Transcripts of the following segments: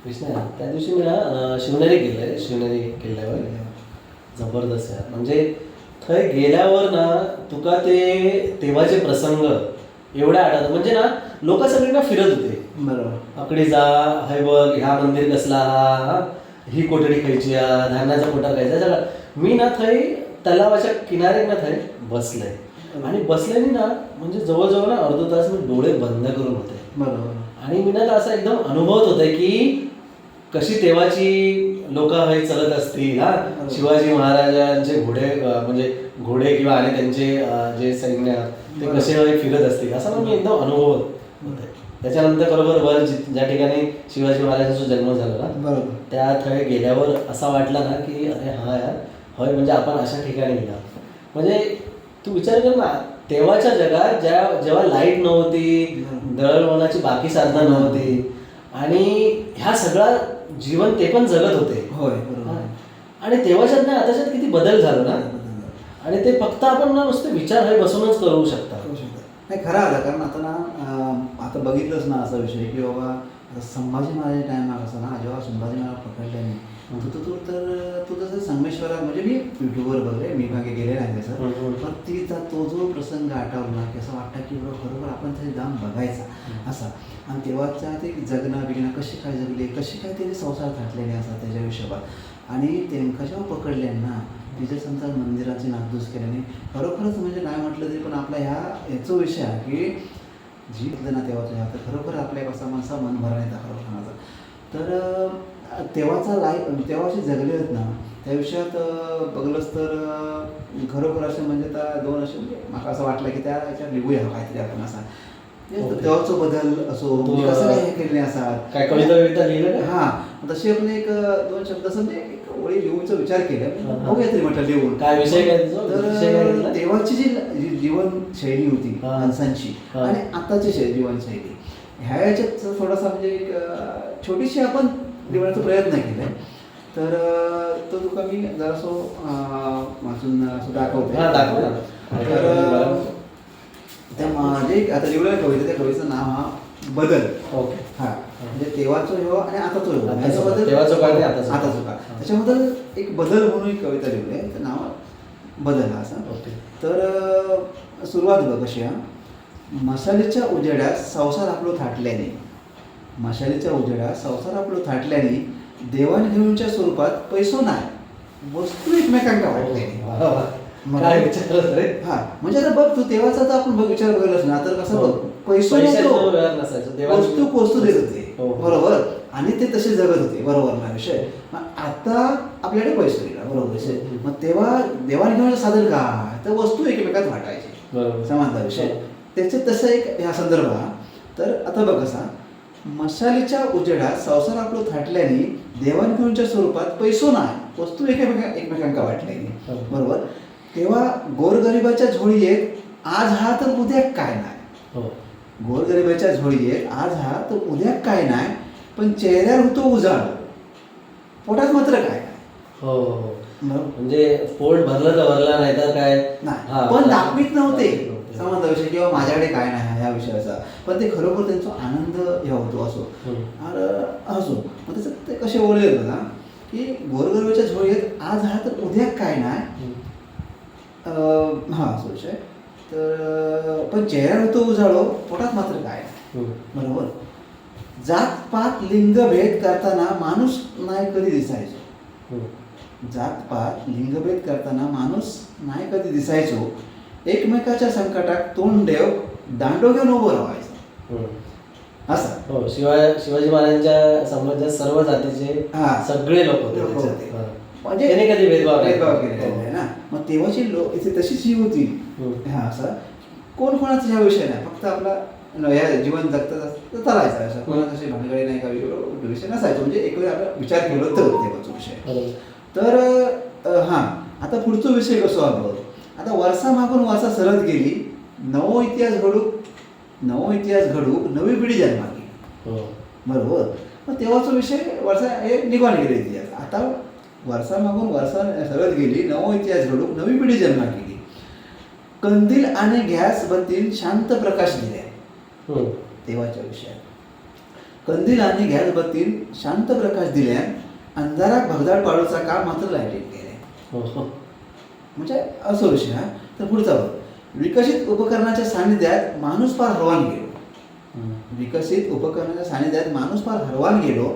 विष्णू त्या दिवशी मी ना शिवनेरी गेले, शिवनेरी किल्ल्यावर जबरदस्त आहे. म्हणजे थंय गेल्यावर ना तुका ते तेव्हाचे प्रसंग एवढ्या आठवतात. म्हणजे ना लोक सगळीकडे फिरत होते. बरोबर. अकडे जा, हय बघ ह्या मंदिर कसला हा, ही कोठडी खायची हा, धान्याचा कोटा खायचा सगळं. मी ना थंय तलावाच्या किनारे ना थंय बसले आणि बसल्याने ना म्हणजे जवळजवळ ना अर्धा तास मी डोळे बंद करून होते. बरोबर. आणि मी ना असं एकदम अनुभवत होते की कशी तेव्हाची लोक हे चालत असतील हा. शिवाजी महाराजांचे घोडे म्हणजे घोडे किंवा आणि त्यांचे जे सैन्य ते कसे फिरत असतील असं मी एकदम अनुभवत होते. त्याच्यानंतर बरोबर वर ज्या ठिकाणी शिवाजी महाराजांचा जन्म झाला ना बरोबर. त्या थळे गेल्यावर असा वाटला ना की अरे हा यार होय म्हणजे आपण अशा ठिकाणी गेला. म्हणजे तू विचार कर ना तेव्हाच्या जगात जेव्हा लाईट नव्हती, दळणवळणाची बाकी साधनं नव्हती आणि ह्या सगळा जीवन ते पण जगत होते. होय बरोबर. आणि तेव्हाच्यात नाही आताच्यात किती बदल झाला ना. आणि ते फक्त आपण ना नुसते विचार हे बसूनच करू शकता. नाही खरं आलं कारण आता ना आता बघितलंच ना असा विषय की बाबा संभाजी महाराज टाइम असं ना जेव्हा संभाजी महाराज पकडले नाही तू तसं संगमेश्वरा म्हणजे मी युट्यूबवर बघले, मी मागे गेले नाही तसं, पण तिचा तो जो प्रसंग आठवला की असं वाटतं की बरोबर आपण ते जाऊन बघायचा असा. आणि तेव्हाच्या ते जगणं बिगणं कशी काय जगले, कशी काय त्यांनी संसार थाटलेले असतात त्याच्या हिशोबात. आणि तेमका जेव्हा पकडले ना तिथे समजा मंदिराची नासधूस केल्याने खरोखरच म्हणजे नाही म्हटलं तरी पण आपला याचा विषय आहे की जी ना तेव्हाचं ह्या तर खरोखर आपल्या कसा माणसा मन भरण्याचा खरोखर माझा. तर तेव्हाचा तेव्हाचे जगले आहेत ना त्या विषयात बघलंच तर खरोखर असे म्हणजे त्या दोन असे म्हणजे मला असं वाटलं की त्या याच्यात लिहूया काहीतरी आपण असा तेव्हाचं बदल असो कसं काय हे केले असतात काय कविता लिहिलं. हां तसे आपण एक दोन शब्द असं म्हणजे एक ओळी लिहूनचा विचार केला बघूया तरी म्हटलं लिहून काय विषय काय तर तेव्हाची जी जीवनशैली होती माणसांची आणि आताची जीवनशैली ह्या याच्यात थोडासा म्हणजे एक छोटीशी आपण लिहिण्याचा प्रयत्न केला. तर तो तुका मी जरासो वाचून दाखवते. तर त्या माझे आता लिहिलेलं कविता त्या कवितेचं नाव हा बदल. ओके. हा म्हणजे तेव्हाचं हो आणि आताचं हो तेव्हाचं काळ आताचं काळ त्याच्याबद्दल एक बदल म्हणून एक कविता लिहिली आहे. तर नाव बदल हा असं. ओके. तर सुरुवात बघ कशी हा. मशालीच्या उजेडात संसार आपलं थाटल्याने, मशालीच्या उजेडात संसार आपलं थाटल्याने देवाणघेवाणीच्या स्वरूपात पैसो नाही वस्तू एकमेकांना वाटल्याने. काय विचारलं रे. हा म्हणजे आता बघ तू तेव्हाचा तर आपण बघ विचार बघलाच ना तर कसं बघ पैसो वस्तू पोस्तू देत होते बरोबर आणि ते तसे जगत होते बरोबर ना विषय. आता आपल्याकडे पैसे दिला बरोबर विषय. मग तेव्हा देवाणघेवाणीचं साधन काय तर वस्तू एकमेकात वाटायची समानता विषय. त्याचे तसं एक ह्या संदर्भात तर आता बघ कसा मशालीच्या उजेडात संसार आपलं थाटल्याने देवाणघेवाणीच्या स्वरूपात पैसो नाही वस्तू एकमेकांका वाटल्याने बरोबर. तेव्हा गोरगरिबाच्या झोळीत आज हा तर उद्या काय नाही. गोरगरिबाच्या झोळीत आज हा तर उद्या काय नाही पण चेहऱ्यावर होतो उजाड पोटात मात्र काय नाही. हो म्हणजे पोट भरलं तर भरला नाही तर काय नाही पण दाखवीत नव्हते समजा विषय किंवा माझ्याकडे काय नाही ह्या विषयाचा. पण ते खरोखर त्यांचा आनंद हे होतो असो असो. मग त्याचं ते कसे ओळखले ना की गोरगरिबाच्या झोळीत आज हा तर उद्या काय नाही हा असो विषय. तर पण चेहऱ्यावर होतो उजाळो पोटात मात्र काय बरोबर. जात पात लिंगभेद करताना माणूस नाही कधी दिसायचो. जात पात लिंगभेद करताना माणूस नाही कधी दिसायचो. एकमेकाच्या संकटात तोंड देव दांडो घेऊन उभं राहायचं असं. शिवाजी महाराजांच्या साम्राज्यात सर्व जातीचे सगळे लोक होते म्हणजे त्याने कधी भेदभाव केलेला आहे ना. मग तेव्हाची लोक इथे तशीच ही होती. हा असं कोण कोणाचा ह्या विषय नाही फक्त आपला या जीवन जगतात चालायचं असं कोणाचा अशी भानगडी नाही का विषय नसायचं. म्हणजे एक वेळ आपला विचार केला तर तेव्हाचा विषय. तर हां आता पुढचा विषय कसं बघ. आता वर्षा मागून वर्षा सरत गेली नवो इतिहास घडू नवी पिढी जन्माली बरोबर. मग तेव्हाचा विषय वर्षा हे निघून गेले इतिहास. आता वर्षा मागून वर्षा सरत गेली नवो इतिहास घडू नवी पिढी जन्मा गेली. कंदील आणि गॅस बत्तीन शांत प्रकाश दिले तेव्हाच्या विषयात. कंदील आणि गॅस बत्तीन शांत प्रकाश दिल्यान अंधाराक भगदाड पाडूचा काम मात्र लायटीन केले. हो हो. म्हणजे असो विषय हा. तर पुढचा बघ. विकसित उपकरणाच्या सानिध्यात माणूस फार हरवान गेलो. विकसित उपकरणाच्या सानिध्यात माणूस फार हरवान गेलो.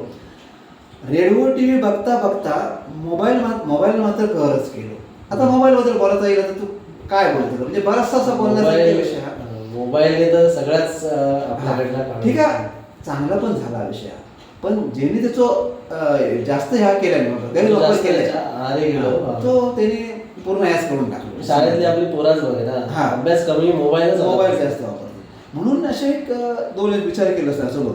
रेडिओ टीव्ही बघता बघता मोबाईल मात्र कहरच केलो. आता मोबाईल बद्दल बोलायचा येईल तर तू काय बोलतो? म्हणजे बराचसा असा बोलण्याचा विषय हा. मोबाईलने तर सगळ्याच आपल्याकडला काढून ठीक आहे, चांगला पण झाला विषय हा. पण ज्यांनी त्याचं जास्त ह्या केल्याने गैरवापर जास्त केला आरे गेलो. तो त्याने पूर्ण ॲस करून टाकलो. शाळेतली आपली पोराच बघ ना, हा. अभ्यास कमी, मोबाईलच मोबाईल जास्त वापरतो. म्हणून असे एक दोन एक विचार केला असता. असं बघ,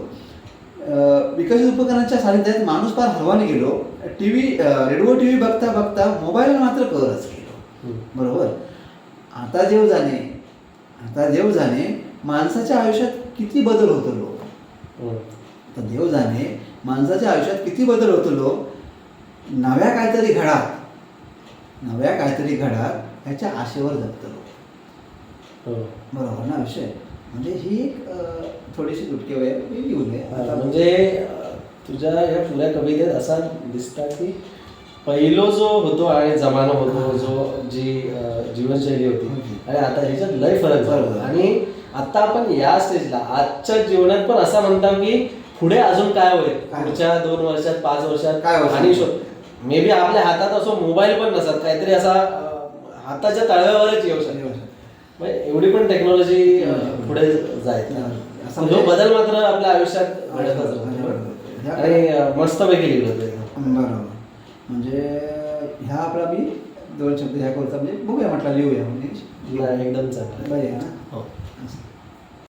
विकसित उपकरणाच्या सानिध्यात माणूस फार हरवाने गेलो. रेडिओ टीव्ही बघता बघता मोबाईल मात्र कहरच केलो. बरोबर. आता देव जाणे माणसाच्या आयुष्यात किती बदल होतो. तर देव जाणे माणसाच्या आयुष्यात किती बदल होतो. नव्या काहीतरी घडात ह्याच्या आशेवर जगतलो. बरोबर ना विषय. म्हणजे ही एक थोडीशी तुटकी वेळ लिहून आहे. म्हणजे तुझ्या या पुऱ्या कवितेत असा दिसता की पहिलो जो होतो आणि जमाना होतो, जी जीवनशैली होती आणि आता ह्याच्यात लय फरक झाला. आणि आता आपण या स्टेजला आजच्या जीवनात पण असं म्हणतात की पुढे अजून काय होईल, पुढच्या 2 वर्षात 5 वर्षात काय होईल. आणि मे बी आपल्या हातात असो मोबाईल पण नसत, काहीतरी असा हाताच्या तळव्यावरच येऊ शकतो. म्हणजे एवढी पण टेक्नॉलॉजी पुढे जायची. जो बदल मात्र आपल्या आयुष्यात घडतच राहतो आणि मस्तपैकी लिहिलं होतं. बरोबर. म्हणजे ह्या आपला मी 2 शब्द ह्या करता म्हणजे बघूया म्हटलं लिहूया म्हणजे एकदम चांगलं. बरं आहे ना.